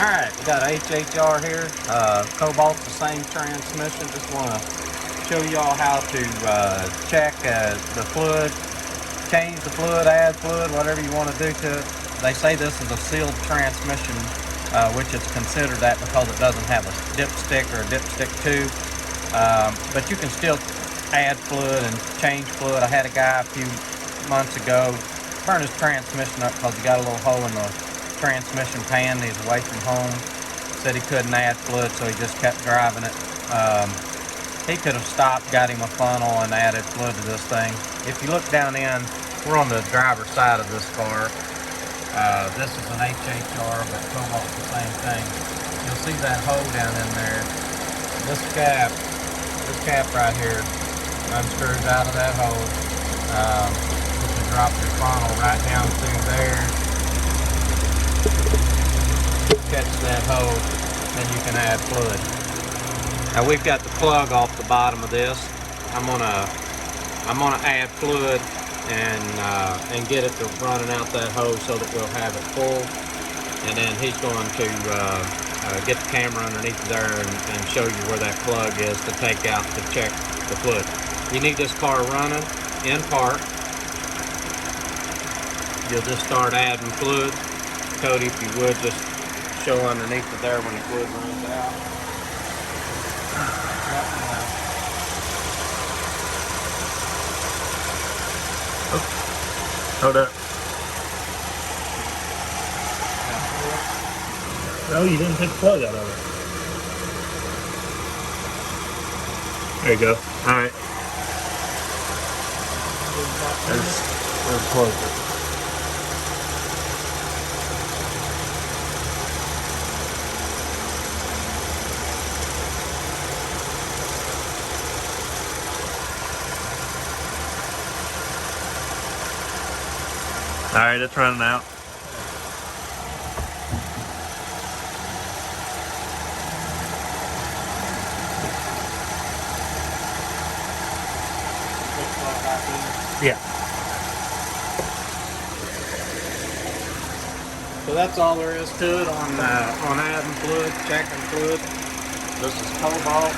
Alright, we got a HHR here, Cobalt, the same transmission. Just want to show y'all how to check the fluid, change the fluid, add fluid, whatever you want to do to it. They say this is a sealed transmission, which it's considered that because it doesn't have a dipstick or a dipstick tube. But you can still add fluid and change fluid. I had a guy a few months ago burn his transmission up because he got a little hole in the transmission pan. He's away from home. Said he couldn't add fluid, so he just kept driving it. He could have stopped, got him a funnel, and added fluid to this thing. If you look down in, we're on the driver's side of this car. This is an HHR, but Cobalt's the same thing. You'll see that hole down in there. This cap right here unscrews out of that hole. You can drop your funnel right down through there. Catch that hole, then you can add fluid. Now we've got the plug off the bottom of this. I'm gonna add fluid and get it to running out that hose so that we'll have it full. And then he's going to get the camera underneath there and show you where that plug is to take out to check the fluid. You need this car running in park. You'll just start adding fluid. Cody, if you would, just show underneath it there when the fluid runs out. Hold up. No, you didn't take the plug out of it. There you go. Alright. There's the plug. Alright, it's running out. Yeah. So that's all there is to it on adding fluid, checking fluid. This is Cobalt,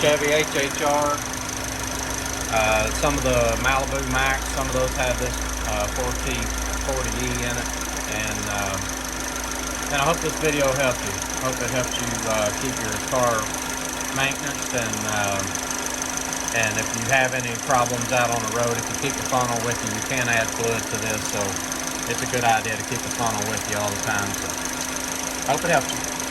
Chevy HHR. Some of the Malibu Max, some of those have this 40E in it, and I hope this video helped you. Hope it helps you keep your car maintenance, and if you have any problems out on the road, if you keep the funnel with you, you can add fluid to this, so it's a good idea to keep the funnel with you all the time. So hope it helps you.